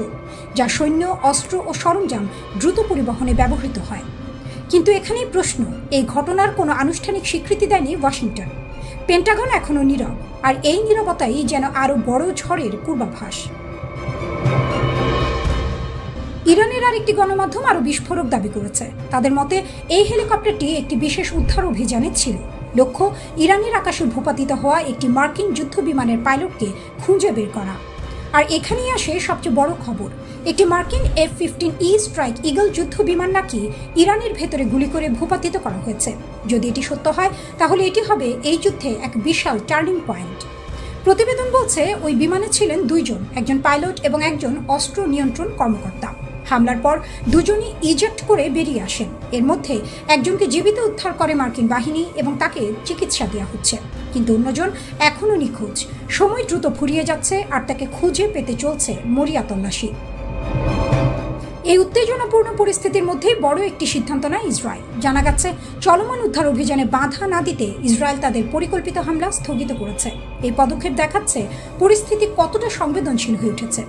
যা সৈন্য, অস্ত্র ও সরঞ্জাম দ্রুত পরিবহনে ব্যবহৃত হয়। কিন্তু এখানেই প্রশ্ন, এই ঘটনার কোনো আনুষ্ঠানিক স্বীকৃতি দেয়নি ওয়াশিংটন। পেন্টাগন এখনো নীরব, আর এই নীরবতাই যেন আরো বড় ঝড়ের পূর্বাভাস। ইরানের আরেকটি গণমাধ্যম আরো বিস্ফোরক দাবি করেছে। তাদের মতে এই হেলিকপ্টারটি একটি বিশেষ উদ্ধার অভিযানে ছিল। লক্ষ্য, ইরানের আকাশে ভূপাতিত হওয়া একটি মার্কিন যুদ্ধ বিমানের পাইলটকে খুঁজে বের করা। আর এখানেই আসে সবচেয়ে বড় খবর, একটি মার্কিন F-15E স্ট্রাইক ইগল যুদ্ধ বিমান নাকি ইরানের ভেতরে গুলি করে ভূপাতিত করা হয়েছে। যদি এটি সত্য হয়, তাহলে এটি হবে এই যুদ্ধে এক বিশাল টার্নিং পয়েন্ট। প্রতিবেদন বলছে ওই বিমানে ছিলেন 2 জন, একজন পাইলট এবং একজন অস্ত্র নিয়ন্ত্রণ কর্মকর্তা। হামলার পর দুজনই ইজেক্ট করে বেরিয়ে আসেন। এর মধ্যে একজনকে জীবিত উদ্ধার করে মার্কিন বাহিনী এবং তাকে চিকিৎসা দেওয়া হচ্ছে, কিন্তু অন্যজন এখনও নিখোঁজ। সময় দ্রুত ফুরিয়ে যাচ্ছে আর তাকে খুঁজে পেতে চলছে মরিয়া তল্লাশি। এই উত্তেজনাপূর্ণ পরিস্থিতির মধ্যেই বড় একটি সিদ্ধান্ত নেয় ইসরায়েল। জানা গেছে চলমান উদ্ধার অভিযানে বাধা না দিতে ইসরায়েল তাদের পরিকল্পিত হামলা স্থগিত করেছে। এই পদক্ষেপ দেখাচ্ছে পরিস্থিতি কতটা সংবেদনশীল হয়ে উঠেছে।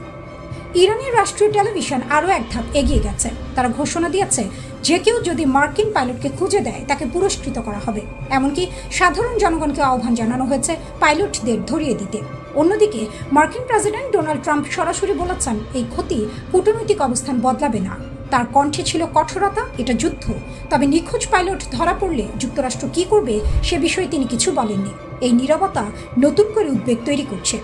ইরানের রাষ্ট্রীয় টেলিভিশন আরও এক ধাপ এগিয়ে গেছে। তারা ঘোষণা দিয়েছে যে কেউ যদি মার্কিন পাইলটকে খুঁজে দেয় তাকে পুরস্কৃত করা হবে। এমনকি সাধারণ জনগণকে আহ্বান জানানো হয়েছে পাইলটদের ধরিয়ে দিতে। অন্যদিকে মার্কিন প্রেসিডেন্ট ডোনাল্ড ট্রাম্প সরাসরি বলেছেন এই ক্ষতি কূটনৈতিক অবস্থান বদলাবে না। তার কণ্ঠে ছিল কঠোরতা, এটা যুদ্ধ। তবে নিখোঁজ পাইলট ধরা পড়লে যুক্তরাষ্ট্র কি করবে সে বিষয়ে তিনি কিছু বলেননি। এই নীরবতা নতুন করে উদ্বেগ তৈরি করছে।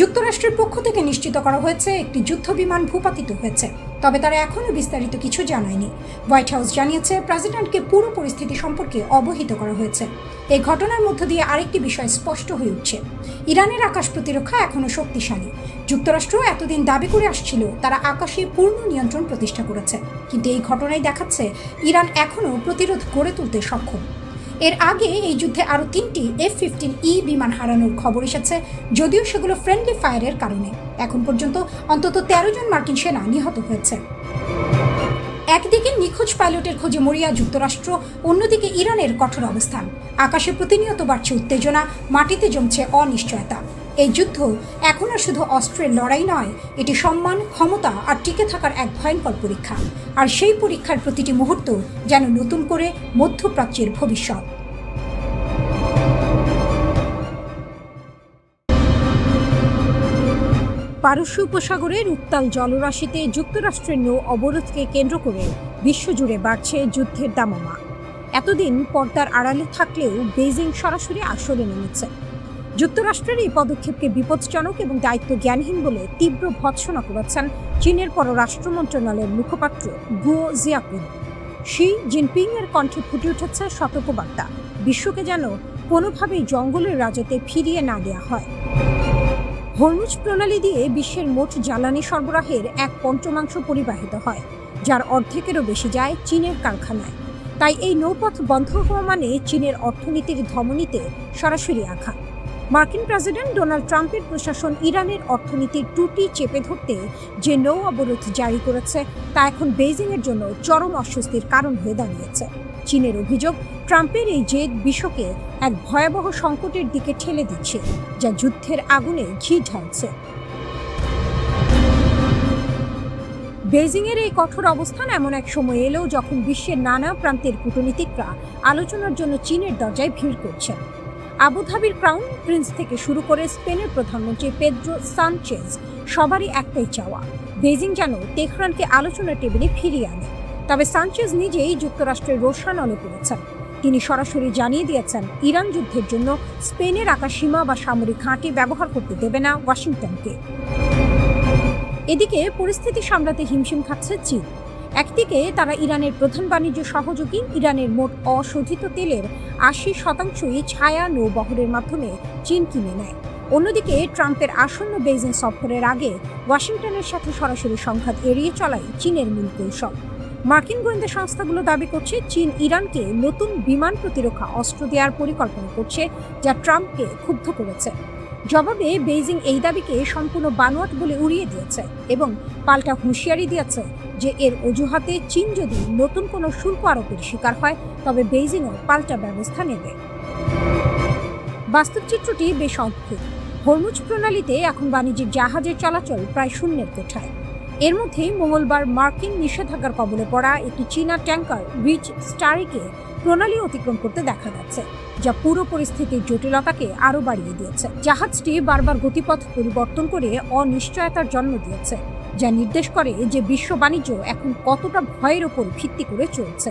যুক্তরাষ্ট্রের পক্ষ থেকে নিশ্চিত করা হয়েছে একটি যুদ্ধ বিমান ভূপাতিত হয়েছে, তবে তারা এখনও বিস্তারিত কিছু জানায়নি। হোয়াইট হাউস জানিয়েছে প্রেসিডেন্টকে পুরো পরিস্থিতি সম্পর্কে অবহিত করা হয়েছে। এই ঘটনার মধ্য দিয়ে আরেকটি বিষয় স্পষ্ট হয়ে উঠছে, ইরানের আকাশ প্রতিরক্ষা এখনও শক্তিশালী। যুক্তরাষ্ট্র এতদিন দাবি করে আসছিল তারা আকাশে পূর্ণ নিয়ন্ত্রণ প্রতিষ্ঠা করেছে, কিন্তু এই ঘটনাই দেখাচ্ছে ইরান এখনও প্রতিরোধ গড়ে তুলতে সক্ষম। এর আগে এই যুদ্ধে আরও 3টি F-15E বিমান হারানোর খবর এসেছে, যদিও সেগুলো ফ্রেন্ডলি ফায়ারের কারণে। এখন পর্যন্ত অন্তত 13 জন মার্কিন সেনা নিহত হয়েছে। একদিকে নিখোঁজ পাইলটের খোঁজে মরিয়া যুক্তরাষ্ট্র, অন্যদিকে ইরানের কঠোর অবস্থান। আকাশে প্রতিনিয়ত বাড়ছে উত্তেজনা, মাটিতে জমছে অনিশ্চয়তা। এই যুদ্ধ এখন আর শুধু অস্ত্রের লড়াই নয়, এটি সম্মান, ক্ষমতা আর টিকে থাকার এক ভয়ঙ্কর পরীক্ষা। আর সেই পরীক্ষার প্রতিটি মুহূর্ত যেন নতুন করে মধ্যপ্রাচ্যের ভবিষ্যৎ। পারস্য উপসাগরের উত্তাল জলরাশিতে যুক্তরাষ্ট্রের নৌ অবরোধকে কেন্দ্র করে বিশ্বজুড়ে বাড়ছে যুদ্ধের দামামা। এতদিন পর্দার আড়ালে থাকলেও বেইজিং সরাসরি আসরে নেমেছে। যুক্তরাষ্ট্রের এই পদক্ষেপকে বিপজ্জনক এবং দায়িত্ব জ্ঞানহীন বলে তীব্র ভৎসনা করেছেন চীনের পররাষ্ট্র মন্ত্রণালয়ের মুখপাত্র গুও জিয়াকুন। শি জিনপিং এর কণ্ঠে ফুটে উঠেছে সতর্কবার্তা, বিশ্বকে যেন কোনোভাবেই জঙ্গলের রাজত্বে ফিরিয়ে না দেওয়া হয়। হরমুজ প্রণালী দিয়ে বিশ্বের মোট জ্বালানি সরবরাহের 1/5 পরিবাহিত হয়, যার অর্ধেকেরও বেশি যায় চীনের কারখানায়। তাই এই নৌপথ বন্ধ হওয়া মানে চীনের অর্থনীতির ধমনীতে সরাসরি আঘাত। মার্কিন প্রেসিডেন্ট ডোনাল্ড ট্রাম্পের প্রশাসন ইরানের অর্থনীতির ত্রুটি চেপে ধরতে যে নৌ অবরোধ জারি করেছে তা এখন বেইজিংয়ের জন্য চরম অস্বস্তির কারণ হয়ে দাঁড়িয়েছে। চীনের অভিযোগ, ট্রাম্পের এই জেদ বিশ্বকে এক ভয়াবহ সংকটের দিকে ঠেলে দিচ্ছে, যা যুদ্ধের আগুনে ঘি ঢালছে। বেইজিংয়ের এই কঠোর অবস্থান এমন এক সময় এলো যখন বিশ্বের নানা প্রান্তের কূটনীতিকরা আলোচনার জন্য চীনের দরজায় ভিড় করছেন। আবুধাবির ক্রাউন প্রিন্স থেকে শুরু করে স্পেনের প্রধানমন্ত্রী পেদ্রো সানচেজ সবারই একটাই চাওয়া, বেইজিং যেন তেহরানকে আলোচনার টেবিলে ফিরিয়ে আনে। তবে সানচেজ নিজেই যুক্তরাষ্ট্রের রোষানলে পড়েছেন। তিনি সরাসরি জানিয়ে দিয়েছেন ইরান যুদ্ধের জন্য স্পেনের আকাশসীমা বা সামরিক ঘাঁটি ব্যবহার করতে দেবে না ওয়াশিংটনকে। এদিকে পরিস্থিতি সামলাতে হিমশিম খাচ্ছে চীন। একদিকে তারা ইরানের প্রধান বাণিজ্য সহযোগী, ইরানের মোট অশোধিত তেলের 80%ই ছায়া নৌবহরের মাধ্যমে চীন কিনে নেয়। অন্যদিকে ট্রাম্পের আসন্ন বেইজিং সফরের আগে ওয়াশিংটনের সাথে সরাসরি সংঘাত এড়িয়ে চলাই চীনের মূল কৌশল। মার্কিন গোয়েন্দা সংস্থাগুলো দাবি করছে চীন ইরানকে নতুন বিমান প্রতিরক্ষা অস্ত্র দেওয়ার পরিকল্পনা করছে, যা ট্রাম্পকে ক্ষুব্ধ করেছে। জবাবে বেইজিং এই দাবিকে সম্পূর্ণ বানোয়াট বলে উড়িয়ে দিয়েছে এবং পাল্টা হুঁশিয়ারি দিয়েছে যে এর অজুহাতে চীন যদি নতুন কোনো শুল্ক আরোপের শিকার হয় তবে বেইজিংও পাল্টা ব্যবস্থা নেবে। বাস্তব চিত্রটি বেশ অদ্ভুত। হরমুজ প্রণালীতে এখন বাণিজ্যিক জাহাজের চলাচল প্রায় শূন্যের কোঠায়। এর মধ্যে মঙ্গলবার মার্কিন নিষেধাজ্ঞার কবলে পড়া একটি চীনা ট্যাঙ্কার রিচ স্টারিকে প্রণালী অতিক্রম করতে দেখা যাচ্ছে, যা পুরো পরিস্থিতির জটিলতাকে আরও বাড়িয়ে দিয়েছে। জাহাজটি বারবার গতিপথ পরিবর্তন করে অনিশ্চয়তার জন্ম দিয়েছে, যা নির্দেশ করে যে বিশ্ব বাণিজ্য এখন কতটা ভয়ের ওপর ভিত্তি করে চলছে।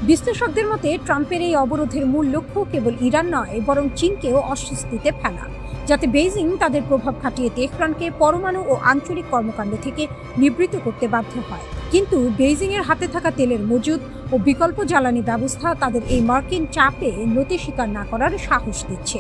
বিশ্লেষকদের মতে ট্রাম্পের এই অবরোধের মূল লক্ষ্য কেবল ইরান নয়, বরং চীনকেও অস্বস্তিতে ফেলা, যাতে বেইজিং তাদের প্রভাব খাটিয়ে তেহরানকে পরমাণু ও আঞ্চলিক কর্মকাণ্ড থেকে নিবৃত্ত করতে বাধ্য হয়। কিন্তু বেইজিংয়ের হাতে থাকা তেলের মজুদ ও বিকল্প জ্বালানি ব্যবস্থা তাদের এই মার্কিন চাপে নতি স্বীকার না করার সাহস দিচ্ছে।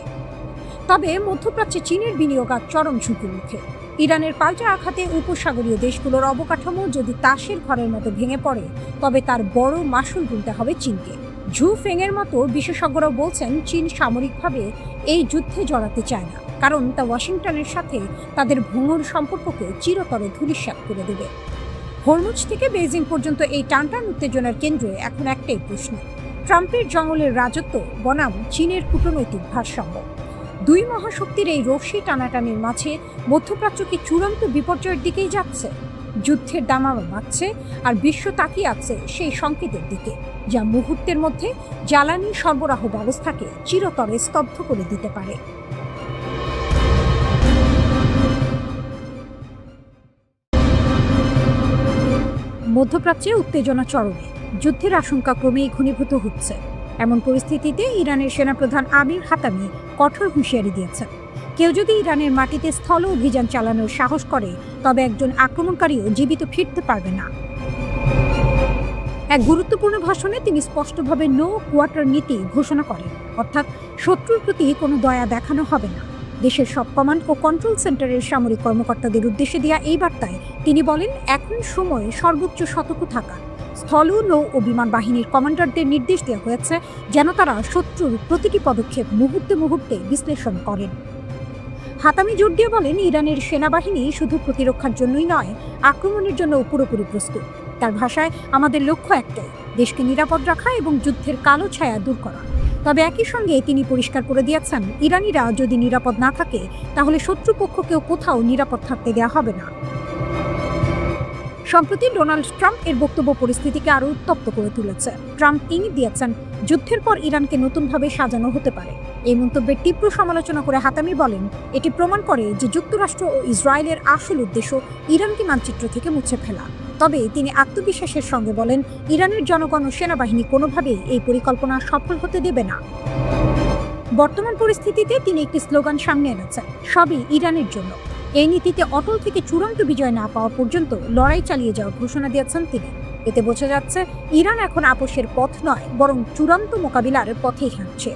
তবে মধ্যপ্রাচ্যে চীনের বিনিয়োগ আজ চরম ঝুঁকির মুখে। ইরানের পাল্টা আঘাতে উপসাগরীয় দেশগুলোর অবকাঠামো যদি তাসের ঘরের মতো ভেঙে পড়ে তবে তার বড় মাসুল গুনতে হবে চীনকে। ঝু ফেংয়ের মতো বিশেষজ্ঞরাও বলছেন চীন সামরিকভাবে এই যুদ্ধে জড়াতে চায় না, কারণ তা ওয়াশিংটনের সাথে তাদের ভঙ্গুর সম্পর্ককে চিরতরে ধূলিসাৎ করে দেবে। হরমুজ থেকে বেইজিং পর্যন্ত এই টানটান উত্তেজনার কেন্দ্রে এখন একটাই প্রশ্ন, ট্রাম্পের জঙ্গলের রাজত্ব বনাম চীনের কূটনৈতিক ভারসাম্য। দুই মহাশক্তির এই রশ্মি টানাটানির মাঝে মধ্যপ্রাচ্য কি চূড়ান্ত বিপর্যয়ের দিকেই যাচ্ছে? যুদ্ধের দামামা বাড়ছে আর বিশ্ব তাকিয়ে আছে সেই সংকেতের দিকে, যা মুহূর্তের মধ্যে জ্বালানি সরবরাহ ব্যবস্থাকে চিরতরে স্তব্ধ করে দিতে পারে। মধ্যপ্রাচ্যে উত্তেজনা চরমে, যুদ্ধের আশঙ্কা ক্রমেই ঘনীভূত হচ্ছে। এমন পরিস্থিতিতে ইরানের সেনাপ্রধান আমির হাতামি কঠোর হুঁশিয়ারি দিয়েছেন, কেউ যদি ইরানের মাটিতে স্থল অভিযান চালানোর সাহস করে তবে একজন আক্রমণকারীও জীবিত ফিরতে পারবে না। এক গুরুত্বপূর্ণ ভাষণে তিনি স্পষ্টভাবে নো কোয়ার্টার নীতি ঘোষণা করেন, অর্থাৎ শত্রুর প্রতি কোনো দয়া দেখানো হবে না। দেশের সব কমান্ড ও কন্ট্রোল সেন্টারের সামরিক কর্মকর্তাদের উদ্দেশ্যে দেওয়া এই বার্তায় তিনি বলেন, এখন সময় সর্বোচ্চ সতর্ক থাকা। স্থল, নৌ ও বিমান বাহিনীর কমান্ডারদের নির্দেশ দেওয়া হয়েছে যেন তারা শত্রুর প্রতিটি পদক্ষেপ মুহূর্তে মুহূর্তে বিশ্লেষণ করেন। হাতামি জোর দিয়ে বলেন, ইরানের সেনাবাহিনী শুধু প্রতিরক্ষার জন্যই নয়, আক্রমণের জন্য পুরোপুরি প্রস্তুত। তার ভাষায়, আমাদের লক্ষ্য একটাই, দেশকে নিরাপদ রাখা এবং যুদ্ধের কালো ছায়া দূর করা। তবে একই সঙ্গে তিনি পরিষ্কার করে দিয়েছেন, ইরানিরা যদি নিরাপদ না থাকে তাহলে শত্রুপক্ষকেও কোথাও নিরাপদ থাকতে দেওয়া হবে না। সম্প্রতি ডোনাল্ড ট্রাম্প এর বক্তব্য পরিস্থিতিকে আরও উত্তপ্ত করে তুলেছে। ট্রাম্প ইঙ্গিত দিয়েছেন, যুদ্ধের পর ইরানকে নতুনভাবে সাজানো হতে পারে। এই মন্তব্যের তীব্র সমালোচনা করে হাতামি বলেন, এটি প্রমাণ করে যে যুক্তরাষ্ট্র ও ইসরায়েলের আসল উদ্দেশ্য ইরানকে মানচিত্র থেকে মুছে ফেলা। তবে তিনি আত্মবিশ্বাসের সঙ্গে বলেন, ইরানের জনগণ ও সেনাবাহিনী কোনোভাবেই এই পরিকল্পনা সফল হতে দেবে না। বর্তমান পরিস্থিতিতে তিনি একটি স্লোগান সামনে এনেছেন, সবই ইরানের জন্য। এই নীতিতে অটল থেকে চূড়ান্ত বিজয় না পাওয়া পর্যন্ত লড়াই চালিয়ে যাওয়ার ঘোষণা দিয়েছেন তিনি। এতে বোঝা যাচ্ছে ইরান এখন আপোষের পথ নয়, বরং চূড়ান্ত মোকাবিলার পথেই হাঁটছে।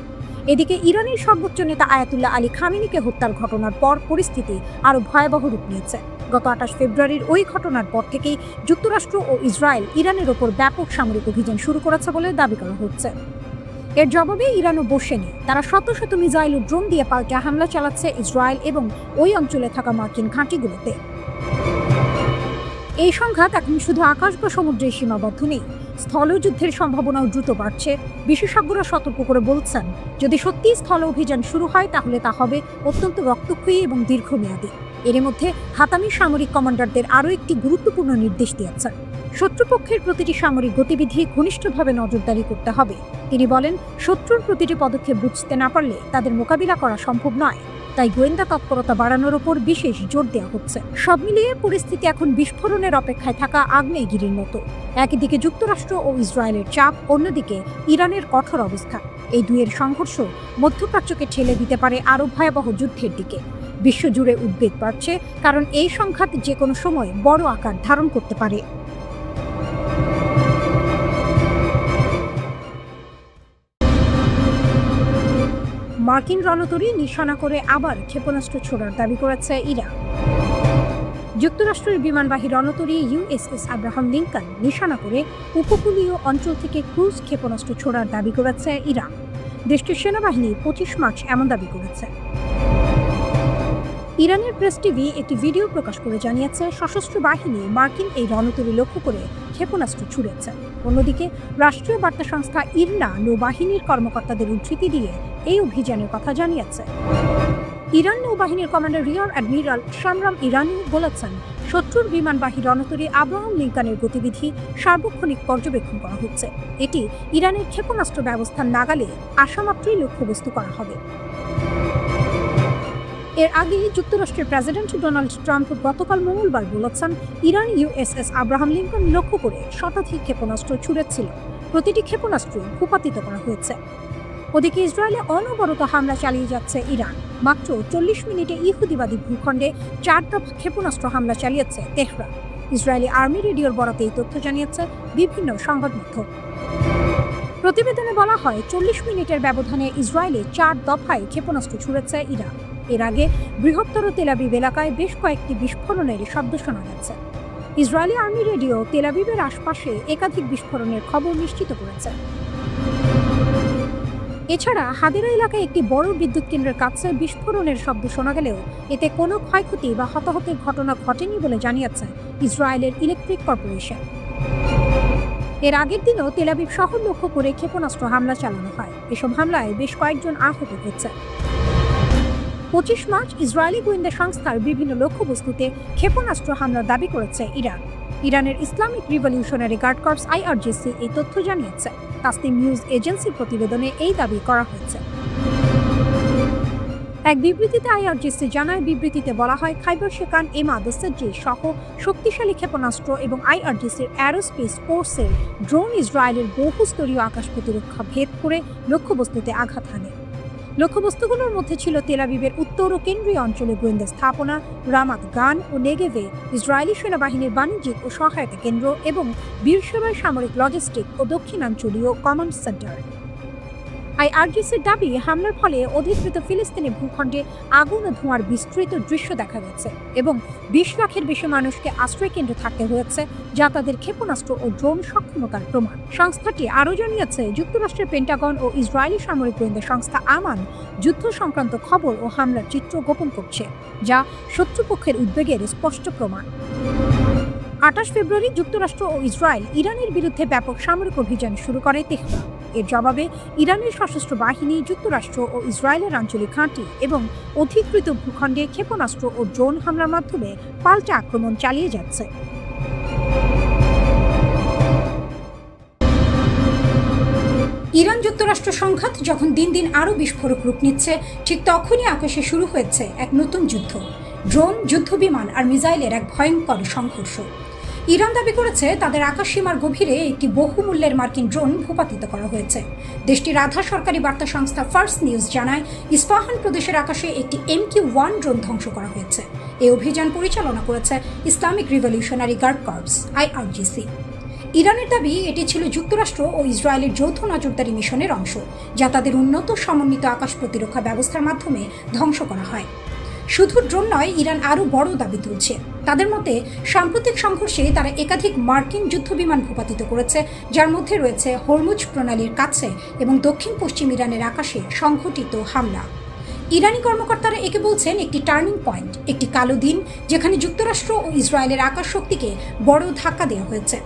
এদিকে ইরানের সর্বোচ্চ নেতা আয়াতুল্লাহ আলী খামেনিকে হত্যার ঘটনার পর পরিস্থিতি আরও ভয়াবহ রূপ নিয়েছে। গত 28 ফেব্রুয়ারির ওই ঘটনার পর থেকেই যুক্তরাষ্ট্র ও ইসরায়েল ইরানের ওপর ব্যাপক সামরিক অভিযান শুরু করেছে বলে দাবি করা হচ্ছে। এর জবাবে ইরানও বসেনি। তারা শত শত মিসাইল ও ড্রোন দিয়ে পাল্টা হামলা চালাচ্ছে ইসরায়েল এবং ওই অঞ্চলে থাকা মার্কিন ঘাঁটিগুলোতে। এই সংঘাত এখন শুধু আকাশ বা সমুদ্রে সীমাবদ্ধ নেই, স্থলযুদ্ধের সম্ভাবনাও দ্রুত বাড়ছে। বিশেষজ্ঞরা সতর্ক করে বলছেন, যদি সত্যি স্থল অভিযান শুরু হয় তাহলে তা হবে অত্যন্ত রক্তক্ষয়ী এবং দীর্ঘমেয়াদী। এর মধ্যে হাতামি সামরিক কমান্ডারদের আরও একটি গুরুত্বপূর্ণ নির্দেশ দিয়েছেন। শত্রুপক্ষের প্রতিটি সামরিক গতিবিধি ঘনিষ্ঠভাবে নজরদারি করতে হবে। তিনি বলেন, শত্রুর প্রতিটি পদক্ষেপ বুঝতে না পারলে তাদের মোকাবিলা করা সম্ভব নয়। তাই গোয়েন্দা তৎপরতা বাড়ানোর ওপর বিশেষ জোর দেওয়া হচ্ছে। সব মিলিয়ে পরিস্থিতি এখন বিস্ফোরণের অপেক্ষায় থাকা আগ্নেয়গিরির মতো। একদিকে যুক্তরাষ্ট্র ও ইসরায়েলের চাপ, অন্যদিকে ইরানের কঠোর অবস্থা। এই দুয়ের সংঘর্ষ মধ্যপ্রাচ্যকে ঠেলে দিতে পারে আরও ভয়াবহ যুদ্ধের দিকে। বিশ্বজুড়ে উদ্বেগ বাড়ছে, কারণ এই সংঘাত যে কোনো সময় বড় আকার ধারণ করতে পারে। মার্কিন রণতরী নিশানা করে আবার ক্ষেপণাস্ত্র ছোড়ার দাবি করেছে ইরান। যুক্তরাষ্ট্রের বিমানবাহী রণতরী ইউএসএস আব্রাহাম লিঙ্কন নিশানা করে উপকূলীয় অঞ্চল থেকে ক্রুজ ক্ষেপণাস্ত্র ছোড়ার দাবি করেছে ইরান। দেশটির সেনাবাহিনী 25 মার্চ এমন দাবি করেছে। ইরানের প্রেস টিভি একটি ভিডিও প্রকাশ করে জানিয়েছে, সশস্ত্র বাহিনী মার্কিন এই রণতরী লক্ষ্য করে ক্ষেপণাস্ত্র ছুড়েছে। অন্যদিকে রাষ্ট্রীয় বার্তা সংস্থা ইরনা নৌবাহিনীর কর্মকর্তাদের উদ্ধৃতি দিয়ে এই অভিযানের কথা জানিয়েছে। ইরান নৌবাহিনীর কমান্ডার রিয়ার অ্যাডমিরাল শামরাম ইরানি বলেছেন, শত্রুর বিমানবাহী রণতরী আব্রাহাম লিঙ্কনের গতিবিধি সার্বক্ষণিক পর্যবেক্ষণ করা হচ্ছে। এটি ইরানের ক্ষেপণাস্ত্র ব্যবস্থার নাগালে আসামাত্রই লক্ষ্যবস্তু করা হবে। এর আগে যুক্তরাষ্ট্রের প্রেসিডেন্ট ডোনাল্ড ট্রাম্প গতকাল মঙ্গলবার বলেছেন, ইরান ইউএসএস আব্রাহাম লিঙ্কন লক্ষ্য করে শতাধিক ক্ষেপণাস্ত্র ছুড়েছিল। প্রতিটি ক্ষেপণাস্ত্র ভূপাতিত করা হয়েছে। ওদিকে ইসরায়েলে অনবরত হামলা চালিয়ে যাচ্ছে ইরান। মাত্র 40 মিনিটে ইহুদিবাদী ভূখণ্ডে 4 দফা ক্ষেপণাস্ত্র হামলা চালিয়েছে তেহরান। ইসরায়েলি আর্মি রেডিওর বরাতে এই তথ্য জানিয়েছে বিভিন্ন সংবাদ মাধ্যম। প্রতিবেদনে বলা হয়, 40 মিনিটের ব্যবধানে ইসরায়েলে 4 দফায় ক্ষেপণাস্ত্র ছুড়েছে ইরান। এর আগে বৃহত্তর তেল আবিব এলাকায় বেশ কয়েকটি বিস্ফোরণের শব্দ শোনা গেছে। ইসরায়েলি আর্মি রেডিও তেল আবিবের আশপাশে একাধিক বিস্ফোরণের খবর নিশ্চিত করেছে। এছাড়া হাদেরা এলাকায় একটি বড় বিদ্যুৎ কেন্দ্রের কাছে বিস্ফোরণের শব্দ শোনা গেলেও এতে কোনো ক্ষয়ক্ষতি বা হতাহতের ঘটনা ঘটেনি বলে জানিয়েছে ইসরায়েলের ইলেকট্রিক কর্পোরেশন। এর আগের দিনও তেল আবিব শহর লক্ষ্য করে ক্ষেপণাস্ত্র হামলা চালানো হয়। এসব হামলায় বেশ কয়েকজন আহত হয়েছে। 25 মার্চ ইসরায়েলি গোয়েন্দা সংস্থার বিভিন্ন লক্ষ্যবস্তুতে ক্ষেপণাস্ত্র হামলার দাবি করেছে ইরান। ইরানের Islamic Revolutionary Guard Corps IRGC এই তথ্য জানিয়েছে। তাসনিম নিউজ এজেন্সির প্রতিবেদনে এই দাবি করা হয়েছে। এক বিবৃতিতে IRGC জানায়, বিবৃতিতে বলা হয়, খাইবার শেখান এমাদসেজি সহ শক্তিশালী ক্ষেপণাস্ত্র এবং IRGCর অ্যারোস্পেস ফোর্সের ড্রোন ইসরায়েলের বহুস্তরীয় আকাশ প্রতিরক্ষা ভেদ করে লক্ষ্যবস্তুতে আঘাত হানে। লক্ষ্যবস্তুগুলোর মধ্যে ছিল তেল আবিবের উত্তর ও কেন্দ্রীয় অঞ্চলে গোয়েন্দা স্থাপনা, রামাত গান ও নেগেভে ইসরায়েলি সেনাবাহিনীর বাণিজ্যিক ও সহায়তা কেন্দ্র এবং বীরসেবায় সামরিক লজিস্টিক ও দক্ষিণাঞ্চলীয় কমান্ড সেন্টার। IRGCর দাবি, হামলার ফলে অধিকৃত ফিলিস্তিনি ভূখণ্ডে আগুন ও ধোঁয়ার বিস্তৃত দৃশ্য দেখা গেছে এবং 20 লাখের বেশি মানুষকে আশ্রয়কেন্দ্রে থাকতে হয়েছে, যা তাদের ক্ষেপণাস্ত্র ও ড্রোন সক্ষমতার প্রমাণ। সংস্থাটি আরও জানিয়েছে, যুক্তরাষ্ট্রের পেন্টাগন ও ইসরায়েলি সামরিক গোয়েন্দা সংস্থা আমান যুদ্ধ সংক্রান্ত খবর ও হামলার চিত্র গোপন করছে, যা শত্রুপক্ষের উদ্বেগের স্পষ্ট প্রমাণ। 28 ফেব্রুয়ারি যুক্তরাষ্ট্র ও ইসরায়েল ইরানের বিরুদ্ধে ব্যাপক সামরিক অভিযান শুরু করে তেহরান। এর জবাবে ইরানের সশস্ত্র বাহিনী যুক্তরাষ্ট্র ও ইসরায়েলের আঞ্চলিক ঘাঁটি এবং অধিকৃত ভূখণ্ডে ক্ষেপণাস্ত্র ও ড্রোন হামলার মাধ্যমে পাল্টা আক্রমণ চালিয়ে যাচ্ছে। ইরান যুক্তরাষ্ট্র সংঘাত যখন দিন দিন আরও বিস্ফোরক রূপ নিচ্ছে, ঠিক তখনই আকাশে শুরু হয়েছে এক নতুন যুদ্ধ। ড্রোন, যুদ্ধবিমান আর মিসাইলের এক ভয়ঙ্কর সংঘর্ষ। ইরান দাবি করেছে, তাদের আকাশসীমার গভীরে একটি বহুমূল্যের মার্কিন ড্রোন ভূপাতিত করা হয়েছে। দেশটির আধা সরকারি বার্তা সংস্থা ফার্স্ট নিউজ জানায়, ইস্পাহান প্রদেশের আকাশে একটি MQ-1 ড্রোন ধ্বংস করা হয়েছে। এই অভিযান পরিচালনা করেছে Islamic Revolutionary Guard Corps IRGC। ইরানের দাবি এটি ছিল যুক্তরাষ্ট্র ও ইসরায়েলের যৌথ নজরদারি মিশনের অংশ, যা তাদের উন্নত সমন্বিত আকাশ প্রতিরক্ষা ব্যবস্থার মাধ্যমে ধ্বংস করা হয়। শুধু ড্রোন নয়, ইরান আরও বড় দাবি তুলছে। তাদের মতে সাম্প্রতিক সংঘর্ষে তারা একাধিক মার্কিন যুদ্ধবিমান ভূপাতিত করেছে, যার মধ্যে রয়েছে হরমুজ প্রণালীর কাছে এবং দক্ষিণ পশ্চিম ইরানের আকাশে সংঘটিত হামলা। ইরানি কর্মকর্তারা একে বলছেন একটি টার্নিং পয়েন্ট, একটি কালো দিন যেখানে যুক্তরাষ্ট্র ও ইসরায়েলের আকাশ শক্তিকে বড় ধাক্কা দেওয়া হয়েছে।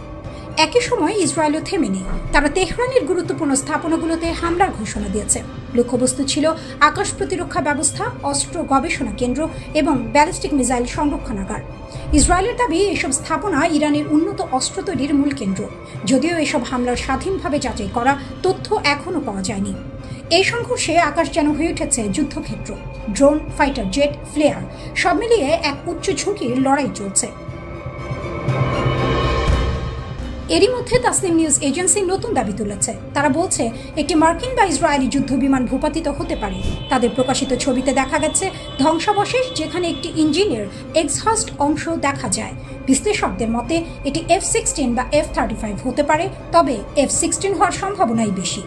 একই সময় ইসরায়েলও থেমে নেই। তারা তেহরানের গুরুত্বপূর্ণ স্থাপনাগুলোতে হামলার ঘোষণা দিয়েছে। লক্ষ্যবস্তু ছিল আকাশ প্রতিরক্ষা ব্যবস্থা, অস্ত্র গবেষণা কেন্দ্র এবং ব্যালিস্টিক মিসাইল সংরক্ষণাগার। ইসরায়েলের দাবি এসব স্থাপনা ইরানের উন্নত অস্ত্র তৈরির মূল কেন্দ্র, যদিও এসব হামলার স্বাধীনভাবে যাচাই করা তথ্য এখনও পাওয়া যায়নি। এই সংঘর্ষে আকাশ যেন হয়ে উঠেছে যুদ্ধক্ষেত্র। ড্রোন, ফাইটার জেট, ফ্লেয়ার সব মিলিয়ে এক উচ্চ ঝুঁকির লড়াই চলছে। এরই মধ্যে তাসনিম নিউজ এজেন্সি নতুন দাবি তুলেছে। তারা বলছে একটি মার্কিন বা ইসরায়েলি যুদ্ধবিমান ভূপাতিত হতে পারে। তাদের প্রকাশিত ছবিতে দেখা গেছে ধ্বংসাবশেষ, যেখানে একটি ইঞ্জিনের এক্সহস্ট অংশ দেখা যায়। বিশ্লেষকদের মতে এটি F-16 বা F-35 হতে পারে, তবে F-16 হওয়ার সম্ভাবনাই বেশি।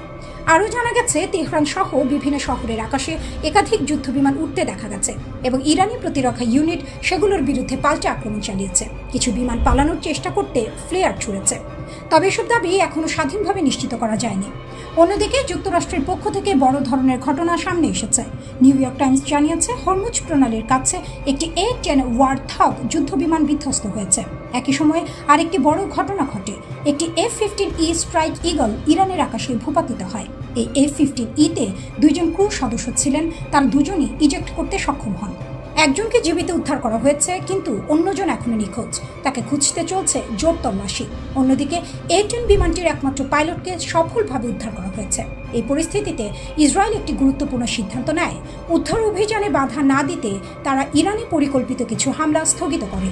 আরও জানা গেছে তেহরান সহ বিভিন্ন শহরের আকাশে একাধিক যুদ্ধবিমান উঠতে দেখা গেছে এবং ইরানি প্রতিরক্ষা ইউনিট সেগুলোর বিরুদ্ধে পাল্টা আক্রমণ চালিয়েছে। কিছু বিমান পালানোর চেষ্টা করতে ফ্লেয়ার ছুড়েছে। তবে এসব দাবি এখনও স্বাধীনভাবে নিশ্চিত করা যায়নি। অন্যদিকে যুক্তরাষ্ট্রের পক্ষ থেকে বড় ধরনের ঘটনা সামনে এসেছে। নিউ ইয়র্ক টাইমস জানিয়েছে হরমুজ প্রণালীর কাছে একটি A-10 ওয়ারথগ যুদ্ধবিমান বিধ্বস্ত হয়েছে। একই সময়ে আরেকটি বড় ঘটনা ঘটে। একটি F-15E স্ট্রাইক ঈগল ইরানের আকাশে ভূপাতিত হয়। এই F-15E-তে 2 জন ক্রু সদস্য ছিলেন, তার দুজনই ইজেক্ট করতে সক্ষম হন। একজনকে জীবিত উদ্ধার করা হয়েছে, কিন্তু অন্যজন এখনো নিখোঁজ। তাকে খুঁজতে চলছে জোর তল্লাশি। অন্যদিকে A-10 বিমানটির একমাত্র পাইলটকে সফলভাবে উদ্ধার করা হয়েছে। এই পরিস্থিতিতে ইসরায়েল একটি গুরুত্বপূর্ণ সিদ্ধান্ত নেয়। উদ্ধার অভিযানে বাধা না দিতে তারা ইরানি পরিকল্পিত কিছু হামলা স্থগিত করে।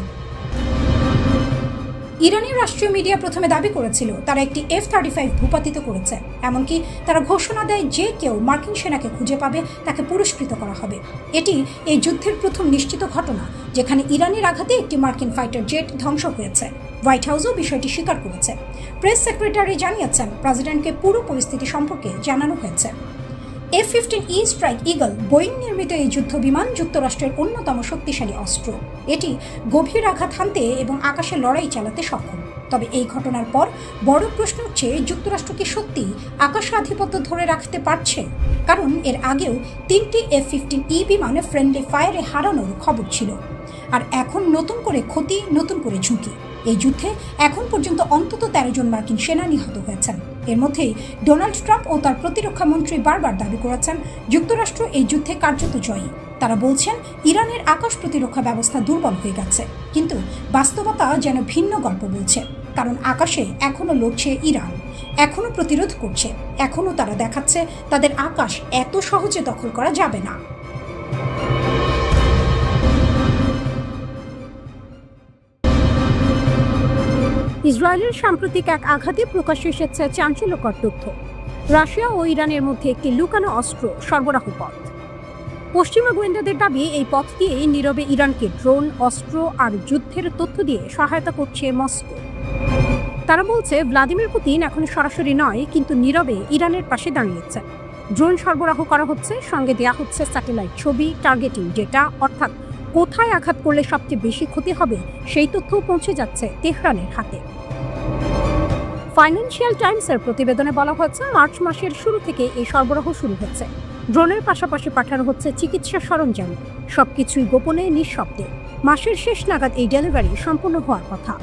ইরানি রাষ্ট্রীয় মিডিয়া প্রথমে দাবি করেছিল তারা একটি F-35 ভূপাতিত করেছে। এমনকি তারা ঘোষণা দেয় যে কেউ মার্কিন সেনাকে খুঁজে পাবে তাকে পুরস্কৃত করা হবে। এটি এই যুদ্ধের প্রথম নিশ্চিত ঘটনা যেখানে ইরানের আঘাতে একটি মার্কিন ফাইটার জেট ধ্বংস হয়েছে। হোয়াইট হাউসও বিষয়টি স্বীকার করেছে। প্রেস সেক্রেটারি জানিয়েছেন প্রেসিডেন্টকে পুরো পরিস্থিতি সম্পর্কে জানানো হয়েছে। F-15E স্ট্রাইক ঈগল বোয়িং নির্মিত এই যুদ্ধবিমান যুক্তরাষ্ট্রের অন্যতম শক্তিশালী অস্ত্র। এটি গভীর আঘাত হানতে এবং আকাশে লড়াই চালাতে সক্ষম। তবে এই ঘটনার পর বড় প্রশ্ন হচ্ছে, যুক্তরাষ্ট্র কি সত্যি আকাশে আধিপত্য ধরে রাখতে পারছে? কারণ এর আগেও 3টি F-15E বিমান ফ্রেন্ডলি ফায়ারে হারানোর খবর ছিল। আর এখন নতুন করে ক্ষতি, নতুন করে ঝুঁকি। এই যুদ্ধে এখন পর্যন্ত অন্তত 13 জন মার্কিন সেনা নিহত হয়েছেন। এর মধ্যেই ডোনাল্ড ট্রাম্প ও তার প্রতিরক্ষা মন্ত্রী বারবার দাবি করেছেন যুক্তরাষ্ট্র এই যুদ্ধে কার্যত জয়ী। তারা বলছেন ইরানের আকাশ প্রতিরক্ষা ব্যবস্থা দুর্বল হয়ে গেছে, কিন্তু বাস্তবতা যেন ভিন্ন গল্প বলছে। কারণ আকাশে এখনও লড়ছে ইরান, এখনও প্রতিরোধ করছে, এখনও তারা দেখাচ্ছে তাদের আকাশ এত সহজে দখল করা যাবে না। ইসরায়েলের সাম্প্রতিক এক আঘাতে প্রকাশ্যে এসেছে চাঞ্চল্যকর তথ্য। রাশিয়া ও ইরানের মধ্যে একটি লুকানো অস্ত্র সরবরাহ পথ। পশ্চিমা গোয়েন্দাদের দাবি এই পথ দিয়ে নীরবে ইরানকে ড্রোন, অস্ত্র আর যুদ্ধের তথ্য দিয়ে সহায়তা করছে মস্কো। তারা বলছে ভ্লাদিমির পুতিন এখন সরাসরি নয়, কিন্তু নীরবে ইরানের পাশে দাঁড়িয়েছে। ড্রোন সরবরাহ করা হচ্ছে, সঙ্গে দেওয়া হচ্ছে স্যাটেলাইট ছবি, টার্গেটিং ডেটা, অর্থাৎ কোথায় আঘাত করলে সবচেয়ে বেশি ক্ষতি হবে সেই তথ্যও পৌঁছে যাচ্ছে তেহরানের হাতে। ফাইন্যান্সিয়াল টাইমসের প্রতিবেদনে বলা হয়েছে মার্চ মাসের শুরু থেকে এই সরবরাহ শুরু হচ্ছে। ড্রোনের পাশাপাশি পাঠানো হচ্ছে চিকিৎসা সরঞ্জাম, সবকিছুই গোপনে, নিঃশব্দে। মাসের শেষ নাগাদ এই ডেলিভারি সম্পূর্ণ হওয়ার কথা।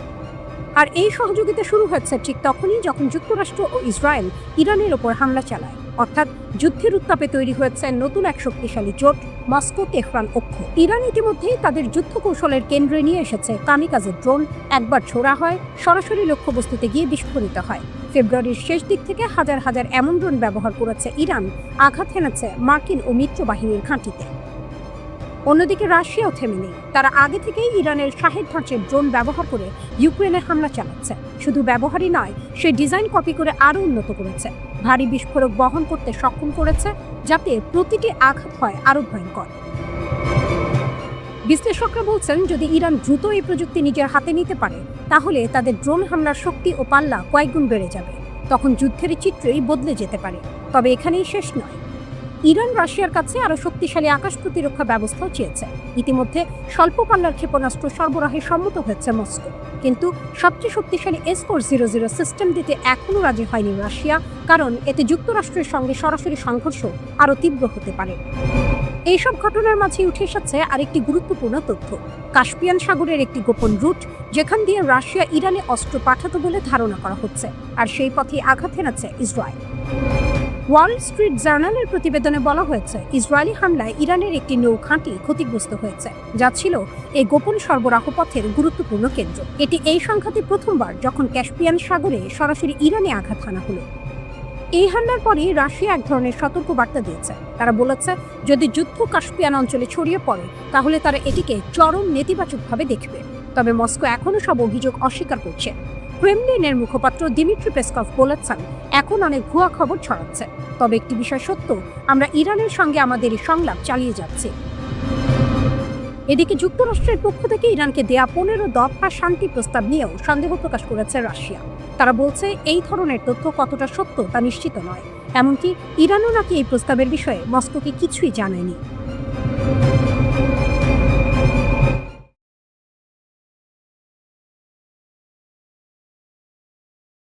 আর এই সহযোগিতা শুরু হচ্ছে ঠিক তখনই যখন যুক্তরাষ্ট্র ও ইসরায়েল ইরানের ওপর হামলা চালায়। অর্থাৎ যুদ্ধের উত্তাপে তৈরি হয়েছে নতুন এক শক্তিশালী জোট, মস্কো তেহরান অক্ষ। ইরান ইতিমধ্যেই তাদের যুদ্ধ কৌশলের কেন্দ্রে নিয়ে এসেছে কামিকাজে ড্রোন। একবার ছোড়া হয়, সরাসরি লক্ষ্যবস্তুতে গিয়ে বিস্ফোরিত হয়। ফেব্রুয়ারির শেষ দিক থেকে হাজার হাজার এমন ড্রোন ব্যবহার করেছে ইরান, আঘাত হেনেছে মার্কিন ও মিত্র বাহিনীর ঘাঁটিতে। অন্যদিকে রাশিয়াও থেমে নেই। তারা আগে থেকেই ইরানের শাহেদ ধাঁচের ড্রোন ব্যবহার করে ইউক্রেনে হামলা চালাচ্ছে। শুধু ব্যবহারই নয়, সে ডিজাইন কপি করে আরও উন্নত করেছে। ভারী বিস্ফোরক বহন করতে সক্ষম করেছে, যাতে প্রতিটি আঘাত হয় আরও ভয়ঙ্কর। বিশ্লেষকরা বলছেন, যদি ইরান দ্রুত এই প্রযুক্তি নিজের হাতে নিতে পারে তাহলে তাদের ড্রোন হামলার শক্তি ও পাল্লা কয়েকগুণ বেড়ে যাবে। তখন যুদ্ধের চিত্রই বদলে যেতে পারে। তবে এখানেই শেষ নয়। ইরান রাশিয়ার কাছে আরও শক্তিশালী আকাশ প্রতিরক্ষা ব্যবস্থাও চেয়েছে। ইতিমধ্যে স্বল্প পাল্লার ক্ষেপণাস্ত্র সরবরাহে সম্মত হয়েছে মস্কো, কিন্তু সবচেয়ে শক্তিশালী S-400 সিস্টেম দিতে এখনও রাজি হয়নি রাশিয়া, কারণ এতে যুক্তরাষ্ট্রের সঙ্গে সরাসরি সংঘর্ষ আরও তীব্র হতে পারে। এইসব ঘটনার মাঝে উঠে এসেছে আরেকটি গুরুত্বপূর্ণ তথ্য, কাস্পিয়ান সাগরের একটি গোপন রুট যেখান দিয়ে রাশিয়া ইরানে অস্ত্র পাঠাতো বলে ধারণা করা হচ্ছে, আর সেই পথে আঘাত হেনাচ্ছে ইসরায়েল। ওয়াল স্ট্রিট জার্নালের প্রতিবেদনে বলা হয়েছে, ইসরায়েলি হামলায় ইরানের একটি নৌঘাঁটি ক্ষতিগ্রস্ত হয়েছে, যা ছিল এই গোপন সরবরাহ পথের গুরুত্বপূর্ণ কেন্দ্র। এটি এই সংখ্যাতে প্রথমবার যখন ক্যাস্পিয়ান সাগরে সরাসরি ইরানে আঘাত হানা হলো। এই হামলার পরই রাশিয়া এক ধরনের সতর্কবার্তা দিয়েছে। তারা বলেছে, যদি যুদ্ধ কাস্পিয়ান অঞ্চলে ছড়িয়ে পড়ে তাহলে তারা এটিকে চরম নেতিবাচকভাবে দেখবে। তবে মস্কো এখনও সব অভিযোগ অস্বীকার করছে। ক্রেমলিনের মুখপাত্র দিমিত্রি পেসকভ বলেছেন, এখন অনেক ভুয়া খবর ছড়াচ্ছে, তবে একটি বিষয় সত্য, আমরা ইরানের সঙ্গে আমাদের এই সংলাপ চালিয়ে যাচ্ছি। এদিকে যুক্তরাষ্ট্রের পক্ষ থেকে ইরানকে দেয়া 15 দফা শান্তি প্রস্তাব নিয়েও সন্দেহ প্রকাশ করেছে রাশিয়া। তারা বলছে, এই ধরনের তথ্য কতটা সত্য তা নিশ্চিত নয়। এমনকি ইরানও নাকি এই প্রস্তাবের বিষয়ে মস্কোকে কিছুই জানায়নি।